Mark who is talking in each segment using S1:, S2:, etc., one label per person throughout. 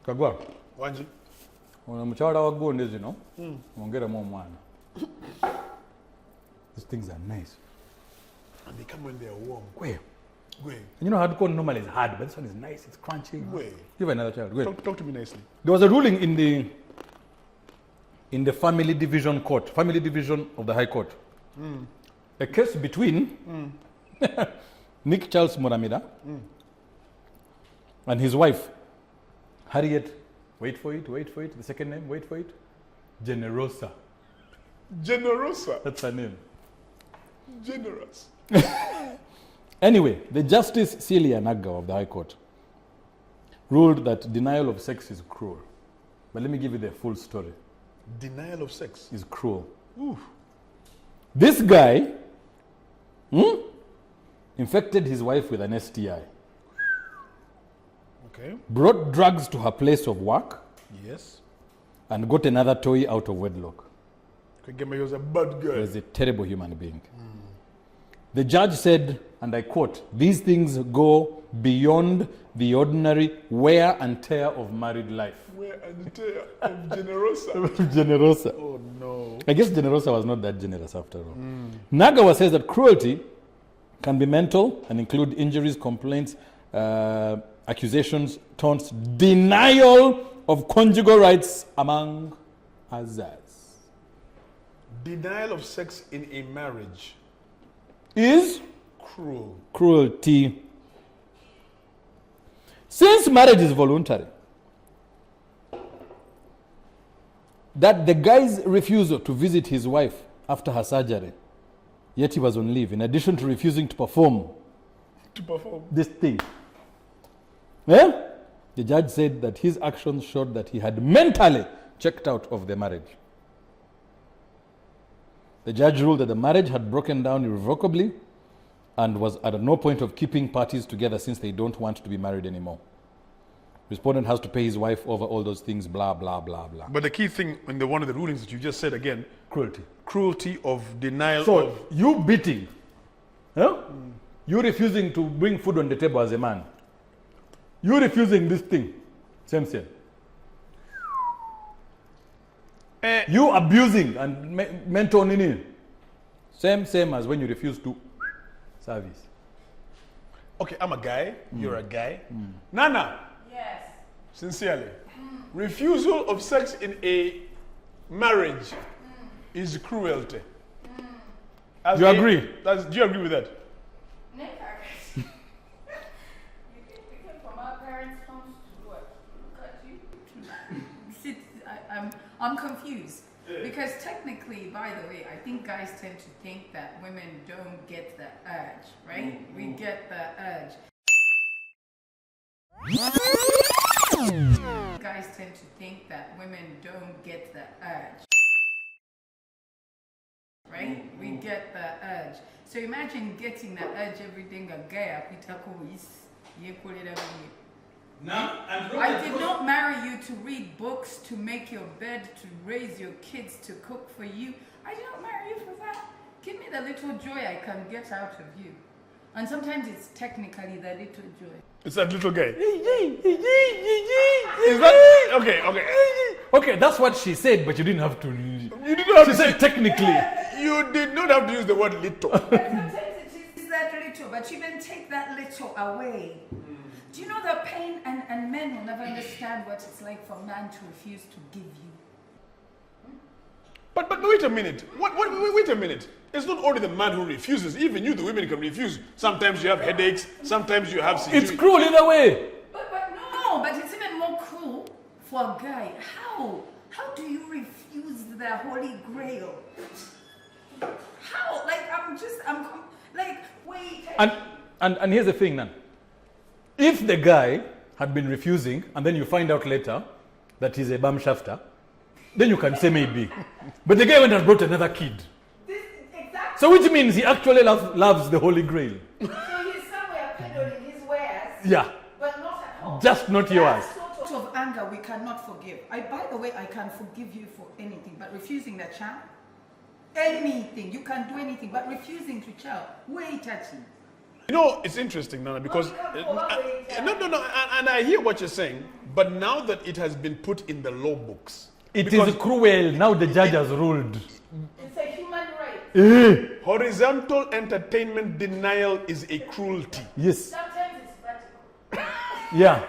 S1: Kagwa.
S2: Wanji.
S1: Mchawada wagonde zino. Mongera mo mwana. These things are nice.
S2: And they come when they are warm.
S1: Where?
S2: Where?
S1: You know, hardcore normally is hard, but this one is nice. It's crunchy.
S2: Where?
S1: Give another child. Where?
S2: Talk to me nicely.
S1: There was a ruling in the family division court, family division of the High Court. A case between Nick Charles Muramira and his wife, Harriet, wait for it, the second name, wait for it, Generosa.
S2: Generosa?
S1: That's her name.
S2: Generous.
S1: Anyway, the Justice Celia Naga of the High Court ruled that denial of sex is cruel. But let me give you the full story.
S2: Denial of sex?
S1: Is cruel.
S2: Ooh.
S1: This guy infected his wife with an STI.
S2: Okay.
S1: Brought drugs to her place of work.
S2: Yes.
S1: And got another toy out of wedlock.
S2: Kagema was a bad guy.
S1: He was a terrible human being. The judge said, and I quote, "These things go beyond the ordinary wear and tear of married life."
S2: Wear and tear of Generosa.
S1: Generosa.
S2: Oh no.
S1: I guess Generosa was not that generous after all. Nagawa says that cruelty can be mental and include injuries, complaints, accusations, taunts, denial of conjugal rights, among others.
S2: Denial of sex in a marriage
S1: is
S2: cruel.
S1: Cruelty. Since marriage is voluntary, that the guy's refusal to visit his wife after her surgery, yet he was on leave, in addition to refusing to perform this thing. The judge said that his actions showed that he had mentally checked out of the marriage. The judge ruled that the marriage had broken down irrevocably and was at no point of keeping parties together since they don't want to be married anymore. Respondent has to pay his wife over all those things, blah, blah, blah, blah.
S2: But the key thing in one of the rulings that you just said again,
S1: cruelty.
S2: Cruelty of denial
S1: so
S2: of...
S1: you beating, you refusing to bring food on the table as a man, you refusing this thing, same. You abusing and mentoring, same as when you refuse to service.
S2: Okay, I'm a guy, you're a guy. Nana.
S3: Yes.
S2: Sincerely. Refusal of sex in a marriage is cruelty.
S1: Do you agree?
S2: Do you agree with that?
S3: Nick, you came from our parents' homes to what? Look at you. See, I'm confused. Because technically, by the way, I think guys tend to think that women don't get the urge, right? We get the urge. Guys tend to think that women don't get the urge. Right? We get the urge. So imagine getting the urge every day. I did not marry you to read books, to make your bed, to raise your kids, to cook for you. I did not marry you for that. Give me the little joy I can get out of you. And sometimes it's technically the little joy.
S2: It's that little guy. Is that okay?
S1: Okay, that's what she said, but you didn't have to.
S2: You didn't have
S1: she
S2: to
S1: said technically.
S2: You did not have to use the word little.
S3: Sometimes it is that little, but you can take that little away. Do you know the pain, and men will never understand what it's like for a man to refuse to give you?
S2: But wait a minute. Wait a minute. It's not only the man who refuses. Even you, the women, can refuse. Sometimes you have headaches. Sometimes you have...
S1: It's cruel either way.
S3: But it's even more cruel for a guy. How do you refuse the Holy Grail? How? Wait.
S1: And here's the thing, Nan. If the guy had been refusing, and then you find out later that he's a bum shafter, then you can say maybe. But the guy went and brought another kid.
S3: Exactly.
S1: So which means he actually loves the Holy Grail.
S3: So he's somewhere peddling his wares.
S1: Yeah.
S3: But not at home.
S1: Just not yours.
S3: That sort of anger we cannot forgive. By the way, I can forgive you for anything, but refusing the child, anything. You can do anything, but refusing to child, way touching.
S2: You know, it's interesting, Nana, because... no, and I hear what you're saying, But now that it has been put in the law books,
S1: It is cruel. Now the judge has ruled.
S3: It's a human right.
S2: horizontal entertainment denial is a cruelty.
S1: Yes.
S3: Sometimes it's vertical.
S1: Yeah.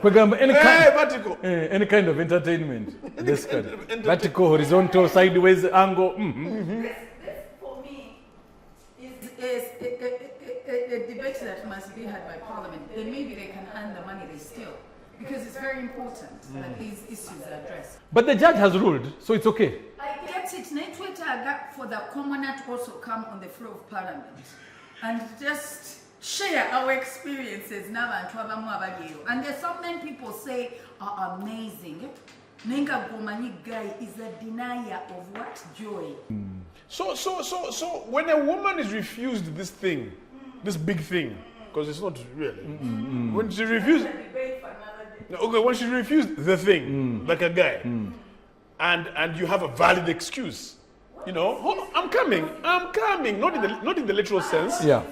S1: Kwegamba,
S2: Vertical.
S1: any kind of entertainment. This kind.
S2: entertainment.
S1: Vertical, horizontal, sideways, angle.
S3: This for me, is a debate that must be had by Parliament. Then maybe they can earn the money they steal. Because it's very important that these issues are addressed.
S1: But the judge has ruled, so it's okay.
S3: I get it. Network got for the commoner to also come on the floor of Parliament and just share our experiences now and there's something people say are amazing. Nenga Gomanyi guy is a denier of what? Joy.
S2: So when a woman is refused this thing, this big thing, because it's not really, when she refused, okay, when she refused the thing, like a guy, and you have a valid excuse, you know, "Oh, I'm coming, not in the literal sense.
S1: Yeah.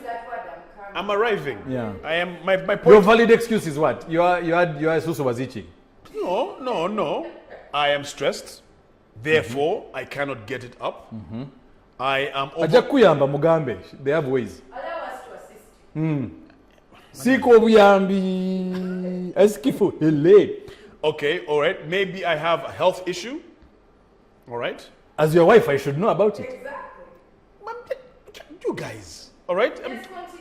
S2: I'm arriving.
S1: Yeah.
S2: I am my point.
S1: Your valid excuse is what? You are Susu was itching.
S2: No. I am stressed. Therefore, I cannot get it up. I am
S1: Aja kuyamba mugambe. They have ways.
S3: Allow us to assist.
S1: Siko buyambi. Eskifu hele.
S2: Okay, all right. Maybe I have a health issue. All right.
S1: As your wife, I should know about it.
S3: Exactly.
S2: You guys. All right.
S3: Let's continue.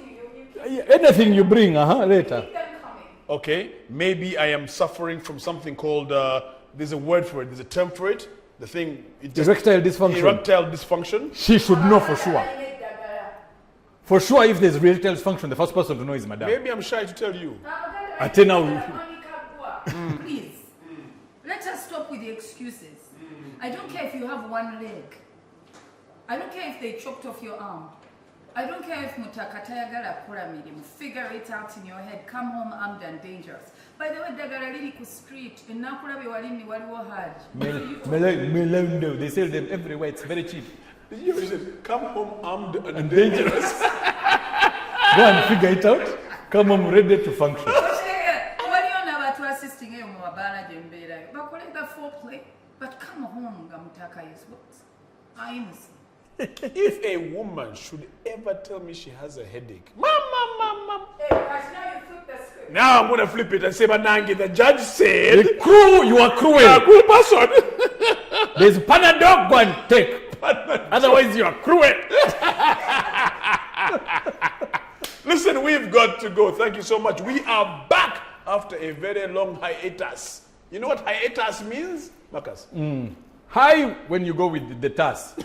S1: Anything you bring, later.
S3: Keep them coming.
S2: Okay. Maybe I am suffering from something called. There's a word for it. There's a term for it. The thing. It just,
S1: Erectile dysfunction.
S2: Erectile dysfunction.
S1: She should know for sure. For sure, if there's erectile dysfunction, the first person to know is madam.
S2: Maybe I'm shy to tell you.
S3: Please, let us stop with the excuses. I don't care if you have one leg. I don't care if they chopped off your arm. I don't care if mutakatayagala kuramirimu. Figure it out in your head. Come home armed and dangerous. By the way, dagala liri ku street. Enakula be walini waliwo hard.
S1: Melendo, they sell them everywhere. It's very cheap.
S2: Did you hear what he said? Come home armed and dangerous.
S1: Go and figure it out. Come home ready to function.
S3: Assisting you bakoleka foreplay, but come home gamutaka is what? I'm
S2: If a woman should ever tell me she has a headache, mom.
S3: Hey, now you flip the script.
S2: Now I'm going to flip it and say, Manangi, the judge said,
S1: You are cruel.
S2: you are a cruel person.
S1: There's Panadol, go and take. Otherwise, you are cruel.
S2: Listen, we've got to go. Thank you so much. We are back after a very long hiatus. You know what hiatus means, Marcus?
S1: Hi, when you go with the task.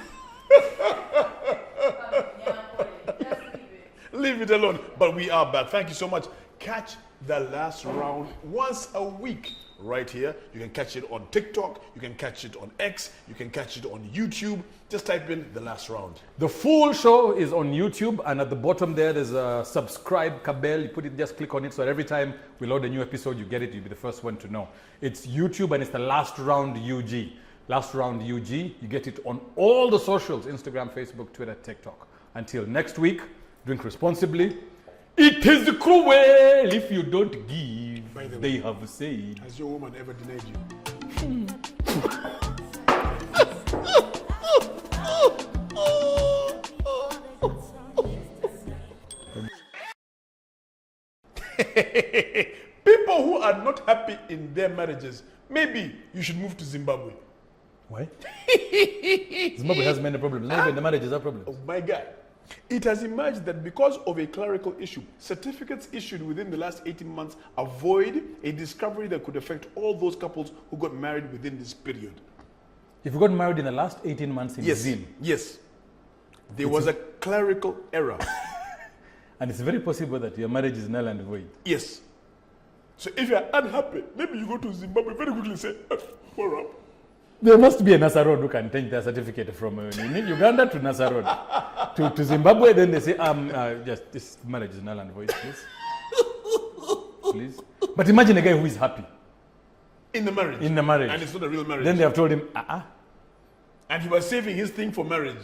S2: Leave it alone. But we are back. Thank you so much. Catch the last round once a week right here. You can catch it on TikTok. You can catch it on X. You can catch it on YouTube. Just type in the last round.
S1: The full show is on YouTube, and at the bottom there, there's a subscribe bell. You put it, just click on it, so every time we load a new episode, you get it. You'll be the first one to know. It's YouTube, and it's the last round UG. Last round UG. You get it on all the socials: Instagram, Facebook, Twitter, TikTok. Until next week, drink responsibly. It is cruel if you don't give.
S2: By the way,
S1: they have said.
S2: Has your woman ever denied you? People who are not happy in their marriages, maybe you should move to Zimbabwe.
S1: Why? Zimbabwe has many problems. Not even the marriages are problems.
S2: Oh my God. It has emerged that because of a clerical issue, certificates issued within the last 18 months avoid a discovery that could affect all those couples who got married within this period.
S1: If you got married in the last 18 months in Zim.
S2: Yes. There was a clerical error.
S1: And it's very possible that your marriage is null and void.
S2: Yes. So if you're unhappy, maybe you go to Zimbabwe very quickly and say, "Hold up."
S1: There must be a Nasa Road who can take their certificate from Uganda to Nasa Road. to Zimbabwe, then they say, just this marriage is null and void, please. Please. But imagine a guy who is happy.
S2: In the marriage. And it's not a real marriage.
S1: Then they have told him,
S2: And he was saving his thing for marriage.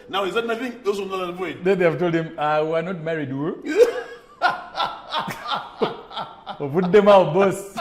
S2: Now is that nothing? Those are null and void.
S1: Then they have told him, we are not married, Put them out, boss.